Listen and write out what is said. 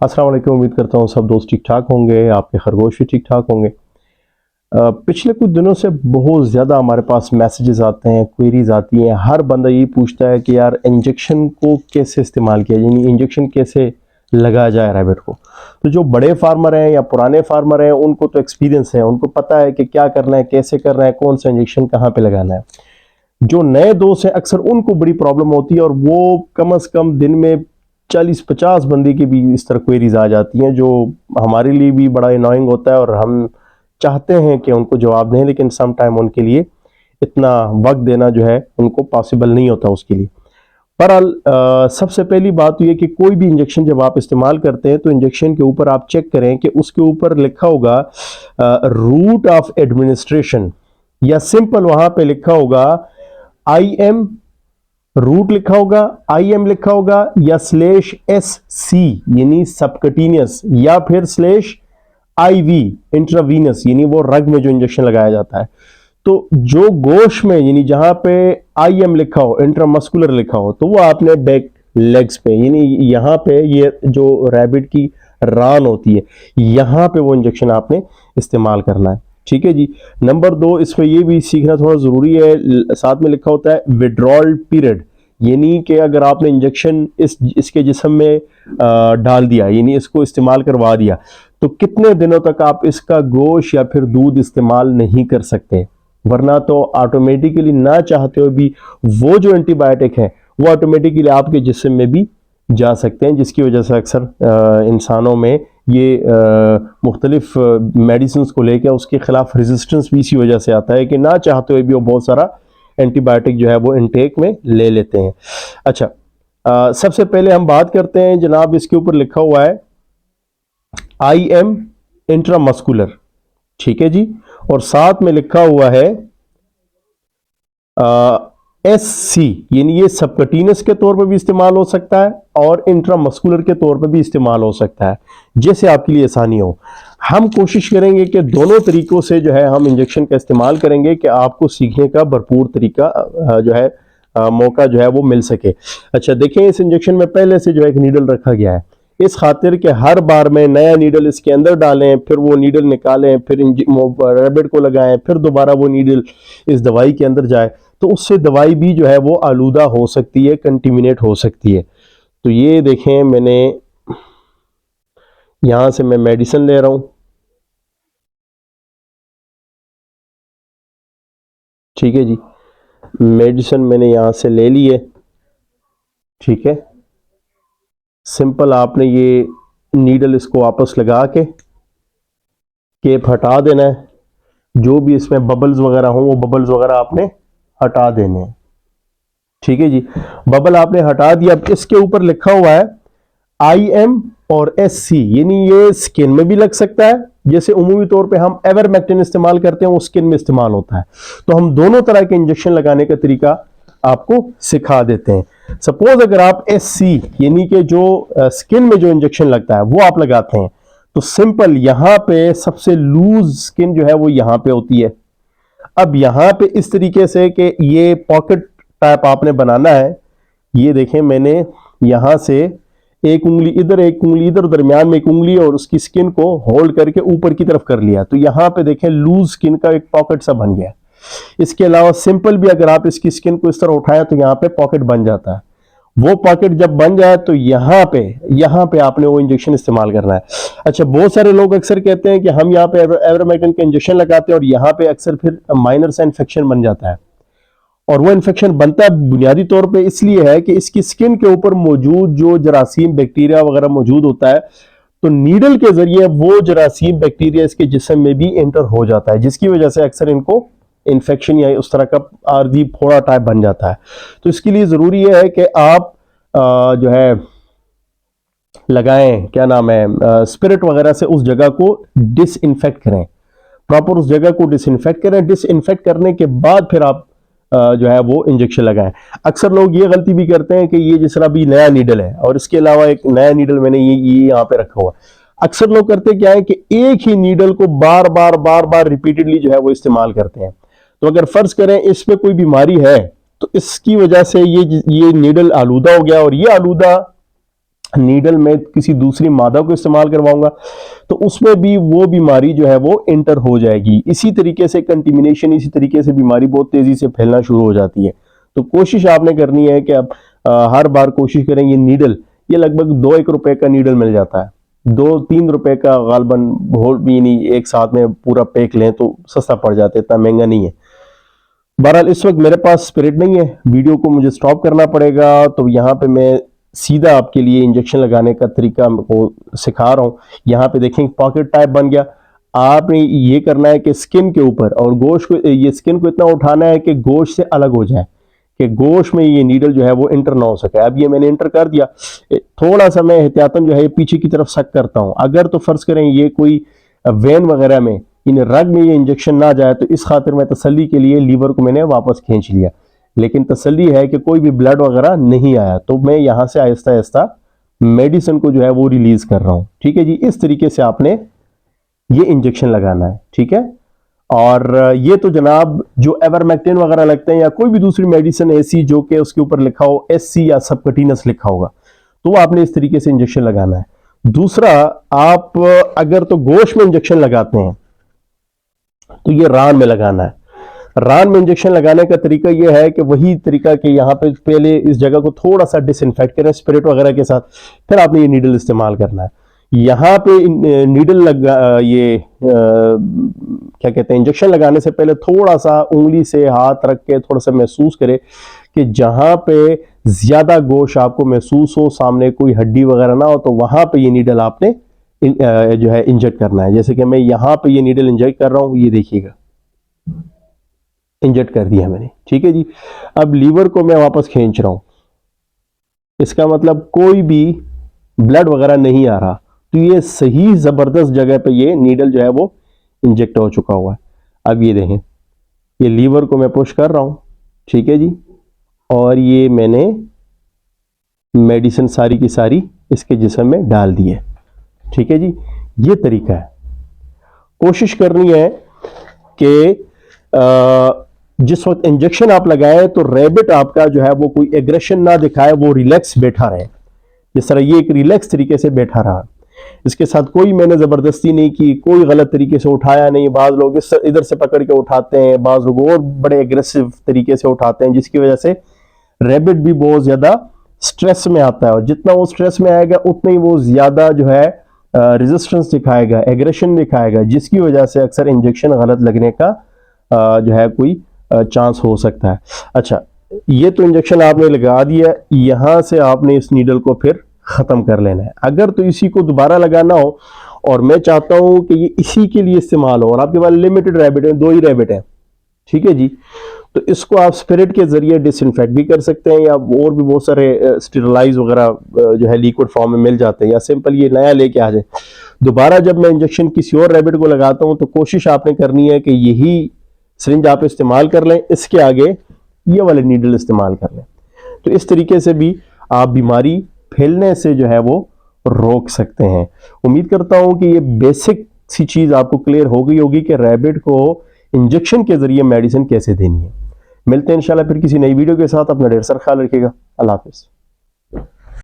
अस्सलाम वालेकुम। उम्मीद करता हूँ सब दोस्त ठीक ठाक होंगे, आपके खरगोश भी ठीक ठाक होंगे। पिछले कुछ दिनों से बहुत ज़्यादा हमारे पास मैसेजेस आते हैं, क्वेरीज आती हैं। हर बंदा यही पूछता है कि यार इंजेक्शन को कैसे इस्तेमाल किया, यानी इंजेक्शन कैसे लगाया जाए रैबिट को। तो जो बड़े फार्मर हैं या पुराने फार्मर हैं उनको तो एक्सपीरियंस है, उनको पता है कि क्या करना है, कैसे करना है, कौन सा इंजेक्शन कहाँ पे लगाना है। जो नए दोस्त हैं अक्सर उनको बड़ी प्रॉब्लम होती है और वो कम से कम दिन में 40-50 बंदी की भी इस तरह क्वेरीज आ जाती हैं, जो हमारे लिए भी बड़ा अनोइंग होता है और हम चाहते हैं कि उनको जवाब दें, लेकिन सम टाइम उनके लिए इतना वक्त देना जो है उनको पॉसिबल नहीं होता उसके लिए। बहरहाल सबसे पहली बात तो ये कि कोई भी इंजेक्शन जब आप इस्तेमाल करते हैं तो इंजेक्शन के ऊपर आप चेक करें कि उसके ऊपर लिखा होगा रूट ऑफ एडमिनिस्ट्रेशन, या सिंपल वहां पे लिखा होगा IM, रूट लिखा होगा, IM लिखा होगा, या /SC यानी सबकटीनियस, या फिर IV इंट्रावीनस यानी वो रग में जो इंजेक्शन लगाया जाता है। तो जो गोश में यानी जहां पे IM लिखा हो, इंट्रामस्कुलर लिखा हो, तो वो आपने बैक लेग्स पे यानी यहां पे ये जो रैबिट की रान होती है यहां पे वो इंजेक्शन आपने इस्तेमाल करना है। ठीक है जी। नंबर 2, इसमें ये भी सीखना थोड़ा ज़रूरी है, साथ में लिखा होता है विड्रॉल पीरियड, यानी कि अगर आपने इंजेक्शन इसके जिस्म में डाल दिया, यानी इसको इस्तेमाल करवा दिया, तो कितने दिनों तक आप इसका गोश्त या फिर दूध इस्तेमाल नहीं कर सकते, वरना तो ऑटोमेटिकली ना चाहते हुए भी वो जो एंटीबायोटिक है वो ऑटोमेटिकली आपके जिस्म में भी जा सकते हैं, जिसकी वजह से अक्सर इंसानों में ये मुख्तलिफ मेडिसिन को लेकर उसके खिलाफ रेजिस्टेंस भी इसी वजह से आता है कि ना चाहते हुए भी वो बहुत सारा एंटीबायोटिक जो है वो इनटेक में ले लेते हैं। अच्छा, सबसे पहले हम बात करते हैं जनाब, इसके ऊपर लिखा हुआ है IM इंट्रामस्कुलर, ठीक है जी, और साथ में लिखा हुआ है SC, यानी ये सबकटीनस के तौर पर भी इस्तेमाल हो सकता है और इंट्रामस्कुलर के तौर पर भी इस्तेमाल हो सकता है, जैसे आपके लिए आसानी हो। हम कोशिश करेंगे कि दोनों तरीकों से जो है हम इंजेक्शन का इस्तेमाल करेंगे कि आपको सीखने का भरपूर तरीका जो है मौका जो है वो मिल सके। अच्छा देखें, इस इंजेक्शन में पहले से जो है एक नीडल रखा गया है, इस खातिर के हर बार में नया नीडल इसके अंदर डालें, फिर वो नीडल निकालें, फिर रैबिट को लगाएं, फिर दोबारा वो नीडल इस दवाई के अंदर जाए, तो उससे दवाई भी जो है वो आलूदा हो सकती है, कंटिमिनेट हो सकती है। तो ये देखें, मैंने यहां से मैं मेडिसिन ले रहा हूं, ठीक है जी, मेडिसिन मैंने यहां से ले ली है, ठीक है। सिंपल आपने ये नीडल इसको वापस लगा के केप हटा देना है, जो भी इसमें बबल्स वगैरह हों वो बबल्स वगैरह आपने हटा देने हैं, ठीक है जी। बबल आपने हटा दिया। अब इसके ऊपर लिखा हुआ है IM और SC, यानी ये स्किन में भी लग सकता है, जैसे उमूमी तौर पे हम एवरमेक्टिन इस्तेमाल करते हैं वो स्किन में इस्तेमाल होता है। तो हम दोनों तरह के इंजेक्शन लगाने का तरीका आपको सिखा देते हैं। सपोज अगर आप SC यानी कि जो स्किन में जो इंजेक्शन लगता है वो आप लगाते हैं, तो सिंपल यहां पे सबसे लूज स्किन जो है वो यहां पे होती है। अब यहां पे इस तरीके से कि ये पॉकेट टाइप आपने बनाना है। ये देखें, मैंने यहां से एक उंगली इधर, एक उंगली इधर, दरमियान में एक उंगली और उसकी स्किन को होल्ड करके ऊपर की तरफ कर लिया, तो यहां पे देखें लूज स्किन का एक पॉकेट सा बन गया। इसके अलावा सिंपल भी अगर आप इसकी स्किन को इस तरह उठाएं तो यहां पे पॉकेट बन जाता है। वो पॉकेट जब बन जाए तो यहां पे आपने वो इंजेक्शन इस्तेमाल करना है। अच्छा, बहुत सारे लोग अक्सर कहते हैं कि हम यहाँ पे एवरमेक्टिन का इंजेक्शन लगाते हैं और यहाँ पे अक्सर फिर माइनर सा इन्फेक्शन बन जाता है, और वो इन्फेक्शन बनता है बुनियादी तौर पे इसलिए है कि इसकी स्किन के ऊपर मौजूद जो जरासीम बैक्टीरिया वगैरह मौजूद होता है, तो नीडल के जरिए वो जरासीम बैक्टीरिया इसके जिस्म में भी एंटर हो जाता है, जिसकी वजह से अक्सर इनको इन्फेक्शन या उस तरह का आर्जी फोड़ा टाइप बन जाता है। तो इसके लिए जरूरी है कि आप जो है लगाएं, क्या नाम है, स्पिरिट वगैरह से उस जगह को डिसइंफेक्ट करें, प्रॉपर उस जगह को डिसइंफेक्ट करें। डिसइंफेक्ट करने के बाद फिर आप जो है वो इंजेक्शन लगाएं। अक्सर लोग ये गलती भी करते हैं कि ये जिस तरह भी नया नीडल है और इसके अलावा एक नया नीडल मैंने ये यहाँ पे रखा हुआ, अक्सर लोग करते क्या है कि एक ही नीडल को बार बार रिपीटेडली जो है वो इस्तेमाल करते हैं। तो अगर फर्ज करें इस पे कोई बीमारी है तो इसकी वजह से ये नीडल आलूदा हो गया, और ये आलूदा नीडल में किसी दूसरी मादा को इस्तेमाल करवाऊंगा तो उसमें भी वो बीमारी जो है वो एंटर हो जाएगी। इसी तरीके से कंटिमिनेशन, इसी तरीके से बीमारी बहुत तेजी से फैलना शुरू हो जाती है। तो कोशिश आपने करनी है कि आप हर बार कोशिश करें। ये नीडल ये लगभग 2-1 रुपए का नीडल मिल जाता है, 2-3 रुपए का गालबन होल भी नहीं, एक साथ में पूरा पैक लें तो सस्ता पड़ जाता है, इतना महंगा नहीं है। बहरहाल इस वक्त मेरे पास स्पिरिट नहीं है, वीडियो को मुझे स्टॉप करना पड़ेगा, तो यहाँ पे मैं सीधा आपके लिए इंजेक्शन लगाने का तरीका को सिखा रहा हूँ। यहाँ पे देखें पॉकेट टाइप बन गया। आपने ये करना है कि स्किन के ऊपर और गोश्त को, ये स्किन को इतना उठाना है कि गोश्त से अलग हो जाए, कि गोश्त में ये नीडल जो है वो इंटर ना हो सके। अब ये मैंने इंटर कर दिया, थोड़ा सा मैं एहतियातन जो है पीछे की तरफ सक करता हूँ। अगर तो फर्ज करें ये कोई वेन वगैरह में, इन रग में ये इंजेक्शन ना जाए, तो इस खातिर मैं तसल्ली के लिए लीवर को मैंने वापस खींच लिया, लेकिन तसल्ली है कि कोई भी ब्लड वगैरह नहीं आया, तो मैं यहां से आहिस्ता आहिस्ता मेडिसिन को जो है वो रिलीज कर रहा हूं। ठीक है जी, इस तरीके से आपने ये इंजेक्शन लगाना है। ठीक है, और ये तो जनाब जो एवरमेक्टिन वगैरह लगते हैं या कोई भी दूसरी मेडिसिन ऐसी जो कि उसके ऊपर लिखा हो SC या सबकटिनस लिखा होगा, तो वो आपने इस तरीके से इंजेक्शन लगाना है। दूसरा, आप अगर तो गोश्त में इंजेक्शन लगाते हैं तो ये रान में लगाना है। रान में इंजेक्शन लगाने का तरीका यह है कि वही तरीका कि यहाँ पे पहले इस जगह को थोड़ा सा डिसइंफेक्ट करें स्पिरिट वगैरह के साथ, फिर आपने ये नीडल इस्तेमाल करना है। यहाँ पे नीडल लगा, ये क्या कहते हैं, इंजेक्शन लगाने से पहले थोड़ा सा उंगली से हाथ रख के थोड़ा सा महसूस करें कि जहां पे ज्यादा गोश आपको महसूस हो, सामने कोई हड्डी वगैरह ना हो, तो वहां पे ये नीडल आपने जो है इंजेक्ट करना है। जैसे कि मैं यहां पे ये नीडल इंजेक्ट कर रहा हूं, ये देखिएगा इंजेक्ट कर दिया मैंने। ठीक है जी, अब लीवर को मैं वापस खींच रहा हूं, इसका मतलब कोई भी ब्लड वगैरह नहीं आ रहा, तो ये सही जबरदस्त जगह पे ये नीडल जो है वो इंजेक्ट हो चुका हुआ है। अब ये देखें, ये लीवर को मैं पुश कर रहा हूं। ठीक है जी, और ये मैंने मेडिसिन सारी की सारी इसके जिस्म में डाल दी है। ठीक है जी, ये तरीका है। कोशिश करनी है कि जिस वक्त इंजेक्शन आप लगाए तो रैबिट आपका जो है वो कोई एग्रेशन ना दिखाए, वो रिलैक्स बैठा रहे। जिस तरह ये एक रिलैक्स तरीके से बैठा रहा, इसके साथ कोई मैंने जबरदस्ती नहीं की, कोई गलत तरीके से उठाया नहीं। बाज लोग इधर से पकड़ के उठाते हैं, बाज लोग और बड़े एग्रेसिव तरीके से उठाते हैं, जिसकी वजह से रैबिट भी बहुत ज्यादा स्ट्रेस में आता है, और जितना वो स्ट्रेस में आएगा उतना ही वो ज्यादा जो है रेजिस्टेंस दिखाएगा, एग्रेशन दिखाएगा, जिसकी वजह से अक्सर इंजेक्शन गलत लगने का जो है कोई चांस हो सकता है। अच्छा, ये तो इंजेक्शन आपने लगा दिया, यहां से आपने इस नीडल को फिर खत्म कर लेना है। अगर तो इसी को दोबारा लगाना हो, और मैं चाहता हूं कि ये इसी के लिए इस्तेमाल हो, और आपके पास लिमिटेड रैबिट है, 2 ही रैबिट है, ठीक है जी, तो इसको आप स्पिरिट के जरिए डिसइंफेक्ट भी कर सकते हैं, या और भी बहुत सारे स्टेरिलाइज वगैरह जो है लिक्विड फॉर्म में मिल जाते हैं, या सिंपल ये नया लेके आ जाए। दोबारा जब मैं इंजेक्शन किसी और रैबिट को लगाता हूं तो कोशिश आपने करनी है कि यही सिरिंज आप इस्तेमाल कर लें, इसके आगे ये वाले नीडल इस्तेमाल कर लें। तो इस तरीके से भी आप बीमारी फैलने से जो है वो रोक सकते हैं। उम्मीद करता हूं कि ये बेसिक सी चीज आपको क्लियर हो गई होगी कि रैबिट को इंजेक्शन के जरिए मेडिसिन कैसे देनी है। मिलते हैं इंशाल्लाह फिर किसी नई वीडियो के साथ। अपना ढेर सारा ख्याल रखिएगा। अल्लाह हाफिज।